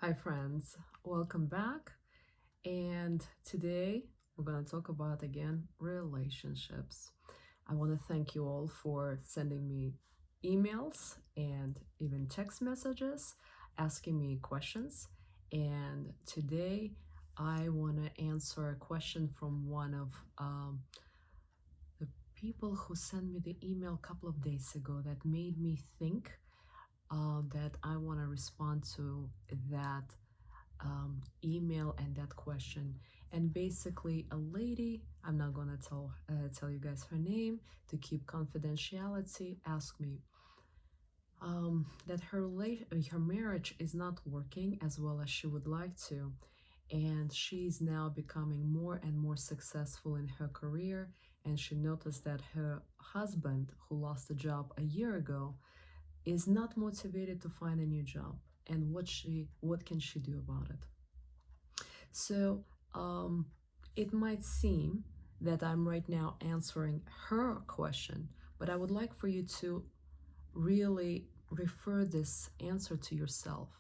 Hi friends, welcome back. And today we're going to talk about again relationships. I want to thank you all for sending me emails and even text messages asking me questions. And today I want to answer a question from one of the people who sent me the email a couple of days ago that made me think that I want to respond to that email and that question. And basically, a lady, I'm not gonna tell you guys her name to keep confidentiality, asked me that her marriage is not working as well as she would like to, and she's now becoming more and more successful in her career. And she noticed that her husband, who lost a job a year ago, is not motivated to find a new job. And what can she do about it? So it might seem that I'm right now answering her question, but I would like for you to really refer this answer to yourself,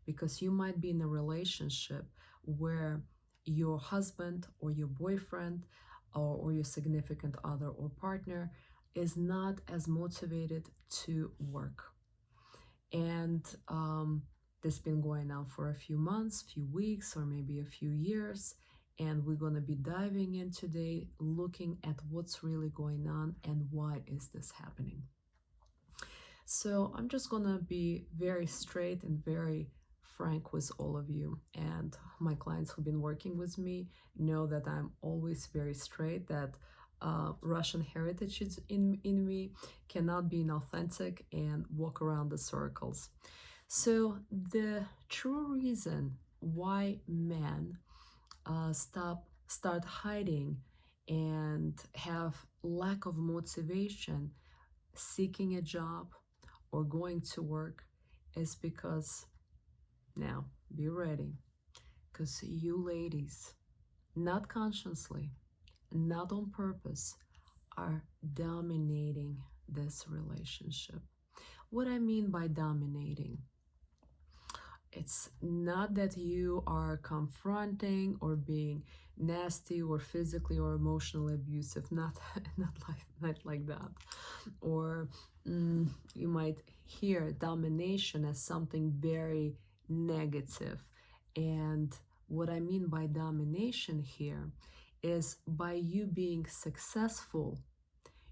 because you might be in a relationship where your husband or your boyfriend or your significant other or partner is not as motivated to work. And this has been going on for a few months, few weeks, or maybe a few years. And we're going to be diving in today, looking at what's really going on and why is this happening. So I'm just going to be very straight and very frank with all of you. And my clients who've been working with me know that I'm always very straight, that Russian heritage is in me, cannot be inauthentic and walk around the circles. So the true reason why men start hiding and have lack of motivation seeking a job or going to work is because, now be ready, because you ladies, not consciously, not on purpose, are dominating this relationship. What I mean by dominating, it's not that you are confronting or being nasty or physically or emotionally abusive, not like that. Or you might hear domination as something very negative. And what I mean by domination here is, by you being successful,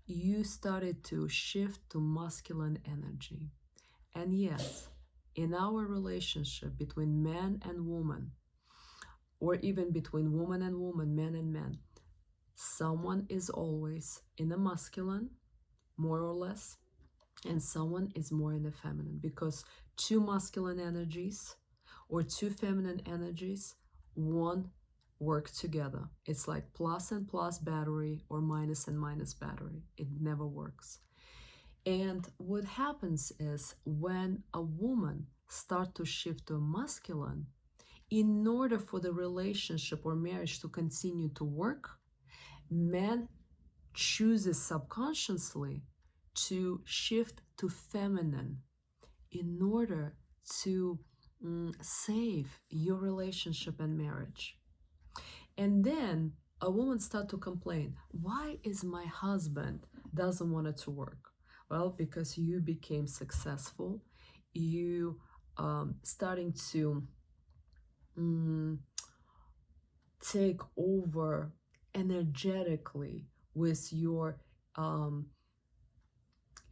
you started to shift to masculine energy. And yes, in our relationship between man and woman, or even between woman and woman, men and men, someone is always in the masculine, more or less, and someone is more in the feminine, because two masculine energies or two feminine energies won't work together. It's like plus and plus battery or minus and minus battery. It never works. And what happens is, when a woman starts to shift to masculine, in order for the relationship or marriage to continue to work, man chooses subconsciously to shift to feminine in order to save your relationship and marriage. And then a woman starts to complain, why is my husband doesn't want it to work? Well, because you became successful, you starting to take over energetically with your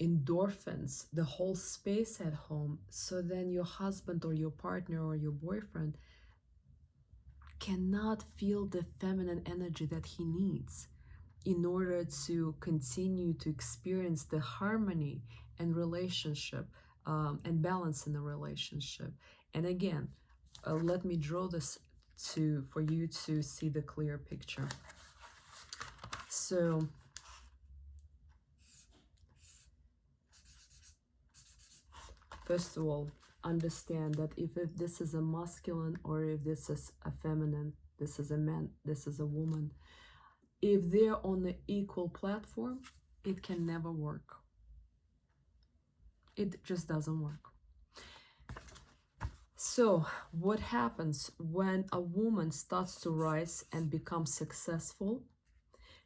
endorphins, the whole space at home. So then your husband or your partner or your boyfriend cannot feel the feminine energy that he needs in order to continue to experience the harmony and relationship and balance in the relationship. And again, let me draw this for you to see the clear picture. So first of all, understand that if this is a masculine or if this is a feminine, this is a man, this is a woman, if they're on the equal platform, it can never work. It just doesn't work. So, what happens when a woman starts to rise and become successful?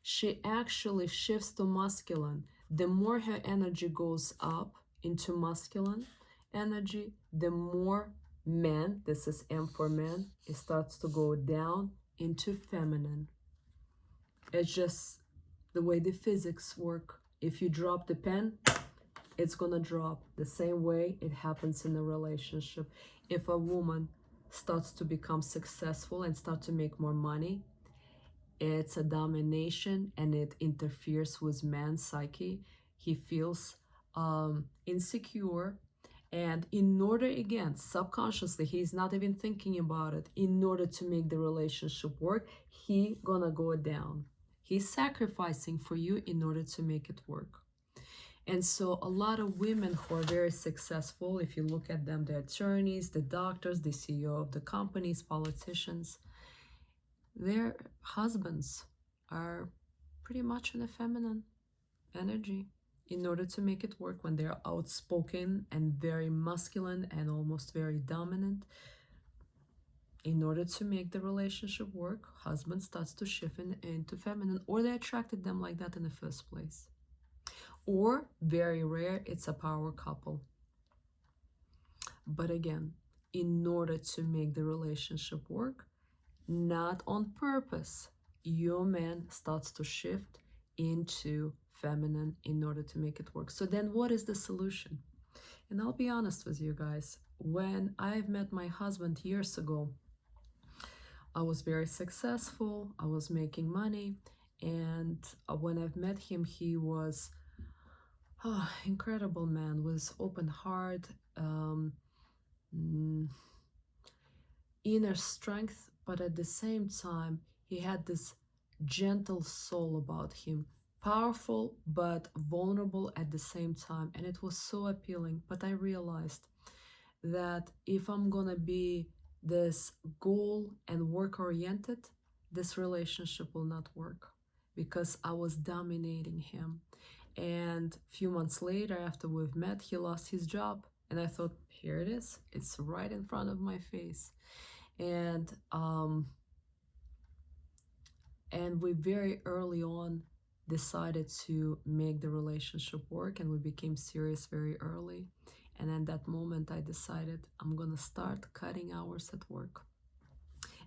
She actually shifts to masculine. The more her energy goes up into masculine energy, the more men, this is M for men, it starts to go down into feminine. It's just the way the physics work. If you drop the pen, it's gonna drop. The same way it happens in a relationship. If a woman starts to become successful and start to make more money, it's a domination and it interferes with man's psyche. He feels insecure, and in order, again, subconsciously, he's not even thinking about it, in order to make the relationship work, he gonna go down. He's sacrificing for you in order to make it work. And so a lot of women who are very successful, if you look at them, the attorneys, the doctors, the CEO of the companies, politicians, their husbands are pretty much in a feminine energy in order to make it work. When they're outspoken and very masculine and almost very dominant, in order to make the relationship work, husband starts to shift into feminine, or they attracted them like that in the first place. Or, very rare, it's a power couple. But again, in order to make the relationship work, not on purpose, your man starts to shift into feminine in order to make it work. So then what is the solution? And I'll be honest with you guys, when I've met my husband years ago, I was very successful, I was making money, and when I've met him, he was incredible man, with open heart, inner strength, but at the same time, he had this gentle soul about him, powerful but vulnerable at the same time, and it was so appealing. But I realized that if I'm gonna be this goal and work oriented, this relationship will not work, because I was dominating him. And a few months later, after we've met, he lost his job, and I thought, here it is, it's right in front of my face. And we very early on decided to make the relationship work, and we became serious very early. And at that moment, I decided I'm gonna start cutting hours at work.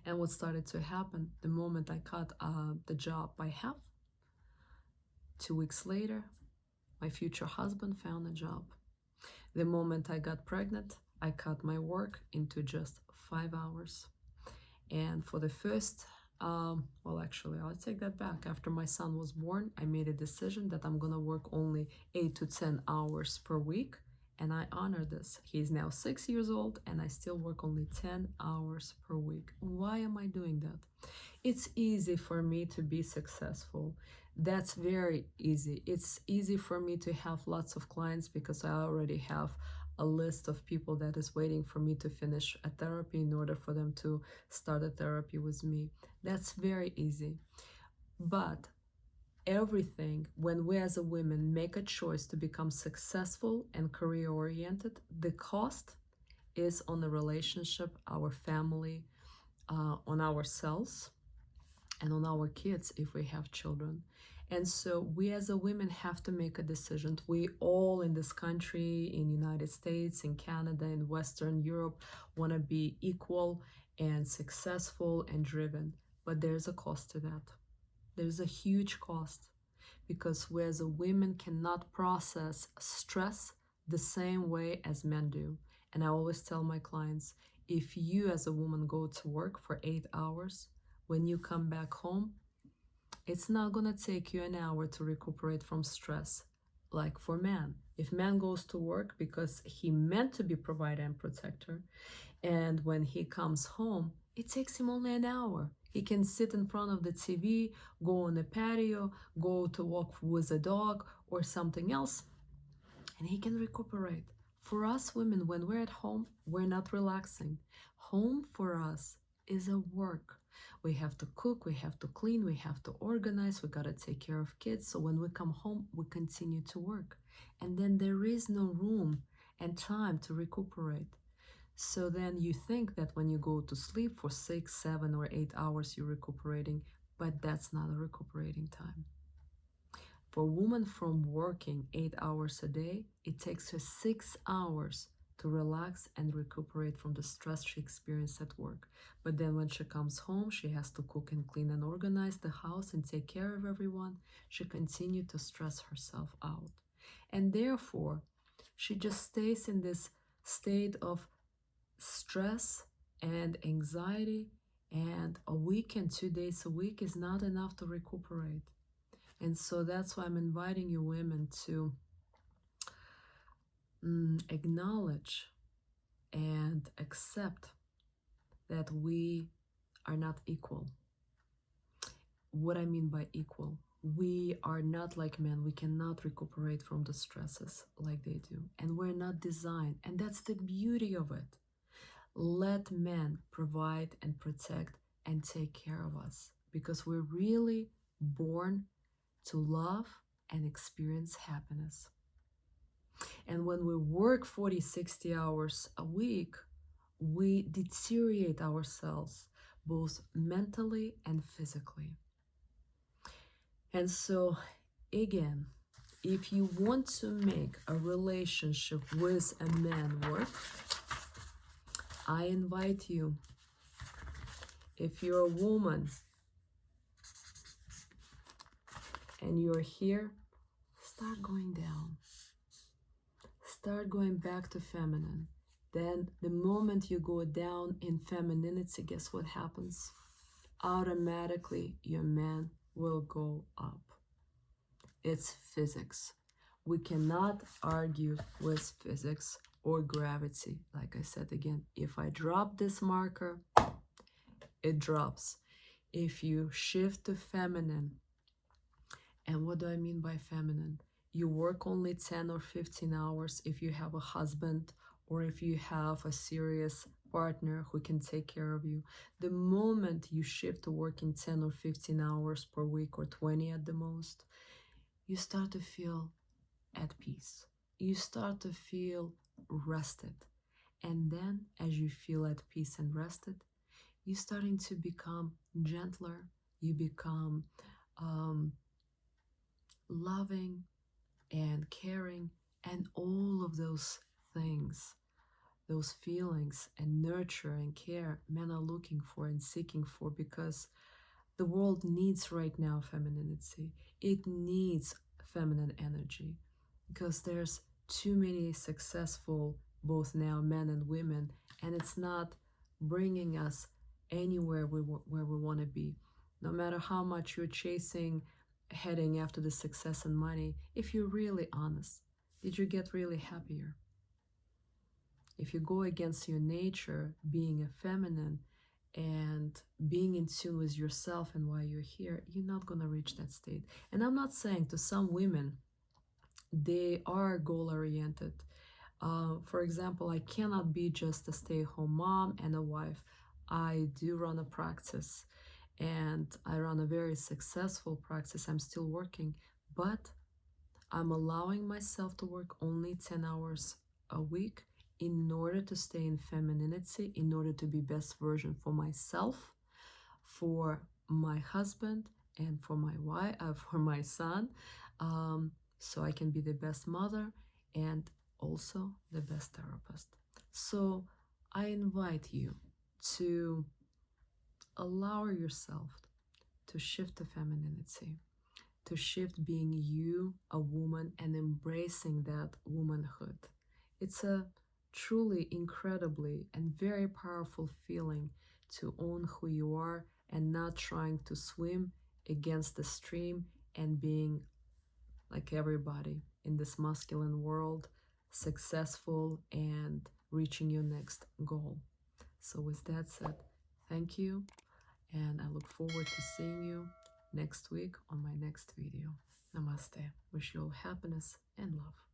And what started to happen, the moment I cut the job by half, 2 weeks later, my future husband found a job. The moment I got pregnant, I cut my work into just 5 hours. And for the first, well, actually, I'll take that back. After my son was born, I made a decision that I'm gonna work only 8 to 10 hours per week. And I honor this. He's now 6 years old, and I still work only 10 hours per week. Why am I doing that? It's easy for me to be successful. That's very easy. It's easy for me to have lots of clients, because I already have a list of people that is waiting for me to finish a therapy in order for them to start a therapy with me. That's very easy. But everything, when we as a women make a choice to become successful and career oriented, the cost is on the relationship, our family, on ourselves, and on our kids if we have children. And so we as a women have to make a decision. We all in this country, in United States, in Canada, in Western Europe, want to be equal and successful and driven. But there's a cost to that. There's a huge cost, because we as a women cannot process stress the same way as men do. And I always tell my clients, if you as a woman go to work for 8 hours, when you come back home, it's not gonna take you an hour to recuperate from stress. Like for man, if man goes to work because he meant to be provider and protector, and when he comes home, it takes him only an hour. He can sit in front of the TV, go on the patio, go to walk with a dog or something else, and he can recuperate. For us women, when we're at home, we're not relaxing. Home for us is a work. We have to cook, we have to clean, we have to organize, we gotta take care of kids. So when we come home, we continue to work. And then there is no room and time to recuperate. So then you think that when you go to sleep for 6, 7, or 8 hours, you're recuperating, but that's not a recuperating time. For a woman from working 8 hours a day, it takes her 6 hours to relax and recuperate from the stress she experienced at work. But then when she comes home, she has to cook and clean and organize the house and take care of everyone. She continues to stress herself out. And therefore, she just stays in this state of stress and anxiety, and a week and 2 days a week is not enough to recuperate. And so that's why I'm inviting you women to acknowledge and accept that we are not equal. What I mean by equal, we are not like men. We cannot recuperate from the stresses like they do. And we're not designed. And that's the beauty of it. Let men provide and protect and take care of us, because we're really born to love and experience happiness. And when we work 40, 60 hours a week, we deteriorate ourselves both mentally and physically. And so, again, if you want to make a relationship with a man work, I invite you, if you're a woman and you're here, start going down. Start going back to feminine. Then the moment you go down in femininity, guess what happens? Automatically your man will go up. It's physics. We cannot argue with physics or gravity. Like I said again, if I drop this marker, it drops. If you shift to feminine, and what do I mean by feminine? You work only 10 or 15 hours if you have a husband or if you have a serious partner who can take care of you. The moment you shift to working 10 or 15 hours per week, or 20 at the most, you start to feel at peace. You start to feel rested. And then as you feel at peace and rested, you're starting to become gentler. You become loving and caring, and all of those things, those feelings and nurture and care men are looking for and seeking for, because the world needs right now femininity. It needs feminine energy, because there's too many successful, both now men and women, and it's not bringing us anywhere where we want to be. No matter how much you're chasing, heading after the success and money, if you're really honest, did you get really happier? If you go against your nature, being a feminine and being in tune with yourself and why you're here, you're not going to reach that state. And I'm not saying, to some women, they are goal oriented. For example, I cannot be just a stay-at-home mom and a wife. I do run a practice, and I run a very successful practice. I'm still working, but I'm allowing myself to work only 10 hours a week in order to stay in femininity, in order to be best version for myself, for my husband, and for my wife, for my son, so I can be the best mother and also the best therapist. So I invite you to allow yourself to shift to femininity, to shift being you, a woman, and embracing that womanhood. It's a truly incredibly and very powerful feeling to own who you are and not trying to swim against the stream and being like everybody in this masculine world, successful and reaching your next goal. So with that said, thank you, and I look forward to seeing you next week on my next video. Namaste. Wish you all happiness and love.